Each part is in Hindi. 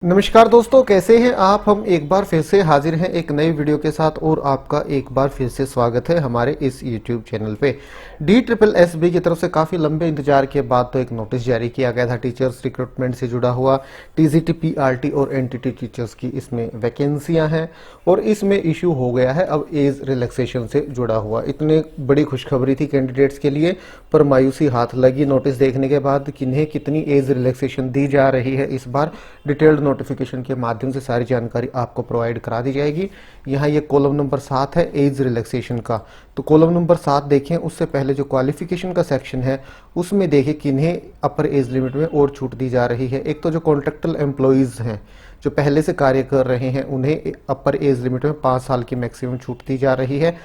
नमस्कार दोस्तों, कैसे हैं आप। हम एक बार फिर से हाजिर हैं एक नई वीडियो के साथ और आपका एक बार फिर से स्वागत है हमारे इस YouTube चैनल पे। DSSB की तरफ से काफ़ी लंबे इंतजार के बाद तो एक नोटिस जारी किया गया था टीचर्स रिक्रूटमेंट से जुड़ा हुआ। TGT, PRT और NTT टीचर्स की इसमें वैकेंसियां हैं और इसमें इशू हो गया है अब एज रिलैक्सेशन से जुड़ा हुआ। इतनी बड़ी खुशखबरी थी कैंडिडेट्स के लिए, पर मायूसी हाथ लगी नोटिस देखने के बाद। किन्हें कितनी एज रिलैक्सेशन दी जा रही है, इस बार डिटेल्ड नोटिफिकेशन के माध्यम से सारी जानकारी आपको प्रोवाइड करा दी जाएगी। यहाँ ये कॉलम नंबर 7 है एज रिलैक्सेशन का। तो कॉलम नंबर 7 देखें, उससे पहले जो क्वालिफिकेशन का सेक्शन है उसमें देखें किन्हें अपर एज लिमिट में और छूट दी जा रही है। एक तो जो कॉन्ट्रैक्टल एम्प्लॉइज हैं जो पहले से कार्य कर रहे हैं उन्हें अपर एज लिमिट में 5 साल की मैक्सिमम छूट दी जा रही है।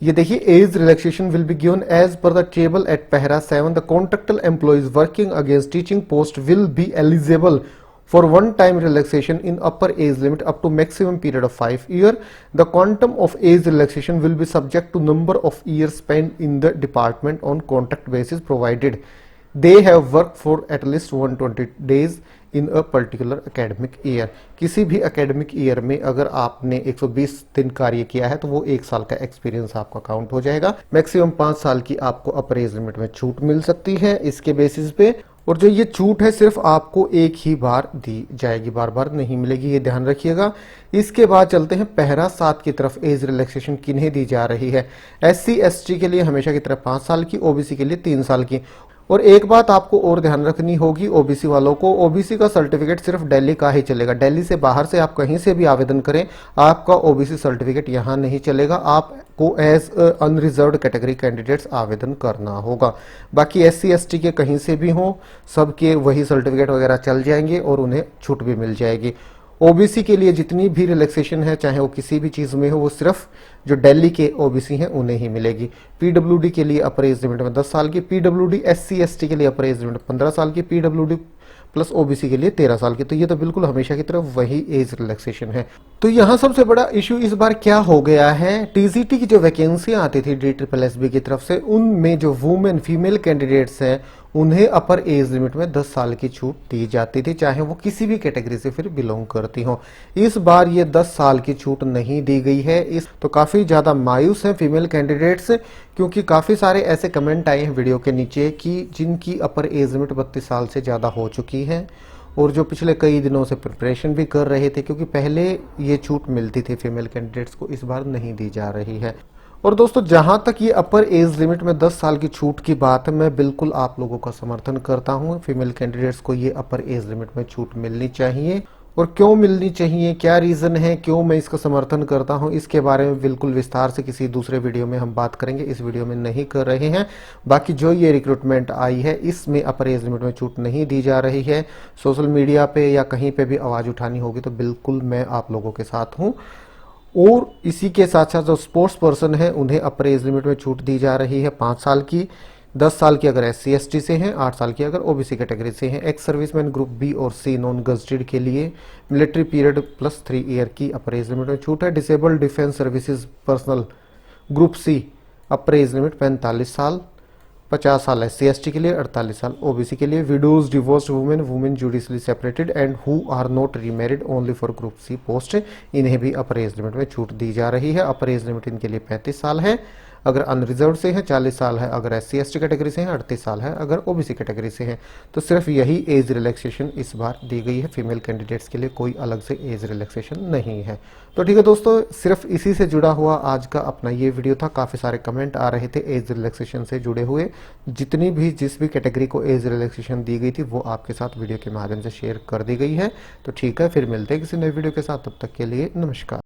ये देखिए, as relaxation will be given as per the table at para 7। The contractual employees working against teaching post will be eligible for one-time relaxation in upper age limit up to maximum period of 5 years. The quantum of age relaxation will be subject to number of years spent in the department on contract basis provided they have worked for at least 120 days in a particular academic year. किसी भी academic year में अगर आपने 120 दिन कार्य किया है तो वो 1 साल का एक्सपीरियंस आपका काउंट हो जाएगा। मैक्सिमम 5 साल की आपको अपर एज लिमिट में छूट मिल सकती है इसके बेसिस पे। और जो ये छूट है सिर्फ आपको एक ही बार दी जाएगी, बार बार नहीं मिलेगी, ये ध्यान रखिएगा। इसके बाद चलते हैं पैरा 7 की तरफ। एज रिलैक्सेशन किन्हें दी जा रही है। SC ST के लिए हमेशा की तरह 5 साल की, OBC के लिए 3 साल की। और एक बात आपको और ध्यान रखनी होगी OBC वालों को, OBC का सर्टिफिकेट सिर्फ दिल्ली का ही चलेगा। दिल्ली से बाहर से आप कहीं से भी आवेदन करें, आपका OBC सर्टिफिकेट यहाँ नहीं चलेगा। आपको एज अनरिजर्व्ड कैटेगरी कैंडिडेट्स आवेदन करना होगा। बाकी SC ST के कहीं से भी हों, सबके वही सर्टिफिकेट वगैरह चल जाएंगे और उन्हें छूट भी मिल जाएगी। OBC के लिए जितनी भी रिलैक्सेशन है, चाहे वो किसी भी चीज़ में हो, वो सिर्फ जो दिल्ली के OBC हैं उन्हें ही मिलेगी। PWD के लिए अपर एज लिमिट में 10 साल की, PWD SC ST के लिए अपर एज लिमिट 15 साल की, PWD प्लस OBC के लिए 13 साल की। तो ये तो बिल्कुल हमेशा की तरफ वही एज रिलैक्सेशन है। तो यहाँ सबसे बड़ा इशू इस बार क्या हो गया है, TGT की जो वैकेंसियां आती थी DSSB की तरफ से, उनमें जो वुमेन फीमेल कैंडिडेट्स हैं उन्हें अपर एज लिमिट में 10 साल की छूट दी जाती थी, चाहे वो किसी भी कैटेगरी से फिर बिलोंग करती हो। इस बार ये 10 साल की छूट नहीं दी गई है। इस तो काफी ज्यादा मायूस हैं फीमेल कैंडिडेट्स, क्योंकि काफी सारे ऐसे कमेंट आए हैं वीडियो के नीचे कि जिनकी अपर एज लिमिट 32 साल से ज्यादा हो चुकी है और जो पिछले कई दिनों से प्रिपरेशन भी कर रहे थे, क्योंकि पहले ये छूट मिलती थी फीमेल कैंडिडेट्स को, इस बार नहीं दी जा रही है। और दोस्तों, जहां तक ये अपर एज लिमिट में 10 साल की छूट की बात है, मैं बिल्कुल आप लोगों का समर्थन करता हूं। फीमेल कैंडिडेट्स को ये अपर एज लिमिट में छूट मिलनी चाहिए। और क्यों मिलनी चाहिए, क्या रीजन है, क्यों मैं इसका समर्थन करता हूं, इसके बारे में बिल्कुल विस्तार से किसी दूसरे वीडियो में हम बात करेंगे, इस वीडियो में नहीं कर रहे हैं। बाकी जो ये रिक्रूटमेंट आई है इसमें अपर एज लिमिट में छूट नहीं दी जा रही है। सोशल मीडिया पे या कहीं पे भी आवाज उठानी होगी तो बिल्कुल मैं आप लोगों के साथ हूँ। और इसी के साथ साथ जो स्पोर्ट्स पर्सन है उन्हें अपर एज लिमिट में छूट दी जा रही है 5 साल की, 10 साल की अगर SC ST से हैं, 8 साल की अगर OBC कैटेगरी से हैं। एक्स सर्विसमैन ग्रुप B और C नॉन गजटेड के लिए मिलिट्री पीरियड प्लस 3 ईयर की अपर एज लिमिट में छूट है। Disabled defence services personal group C अपर एज लिमिट 45 साल, 50 साल SC ST के लिए, 48 साल OBC के लिए। Widows, divorced women, women judicially separated and who are not remarried only for group C post, इन्हें भी अपर एज लिमिट में छूट दी जा रही है। अपर एज लिमिट इनके लिए 35 साल है अगर अनरिजर्व से है, 40 साल है अगर SC ST कैटेगरी से हैं, 38 साल है अगर OBC कैटेगरी से हैं। तो सिर्फ यही एज रिलैक्सेशन इस बार दी गई है फीमेल कैंडिडेट्स के लिए, कोई अलग से एज रिलैक्सेशन नहीं है। तो ठीक है दोस्तों, सिर्फ इसी से जुड़ा हुआ आज का अपना ये वीडियो था। काफ़ी सारे कमेंट आ रहे थे एज रिलैक्सेशन से जुड़े हुए। जिस भी कैटेगरी को एज रिलैक्सेशन दी गई थी वो आपके साथ वीडियो के माध्यम से शेयर कर दी गई है। तो ठीक है, फिर मिलते हैं किसी नए वीडियो के साथ, तब तक के लिए नमस्कार।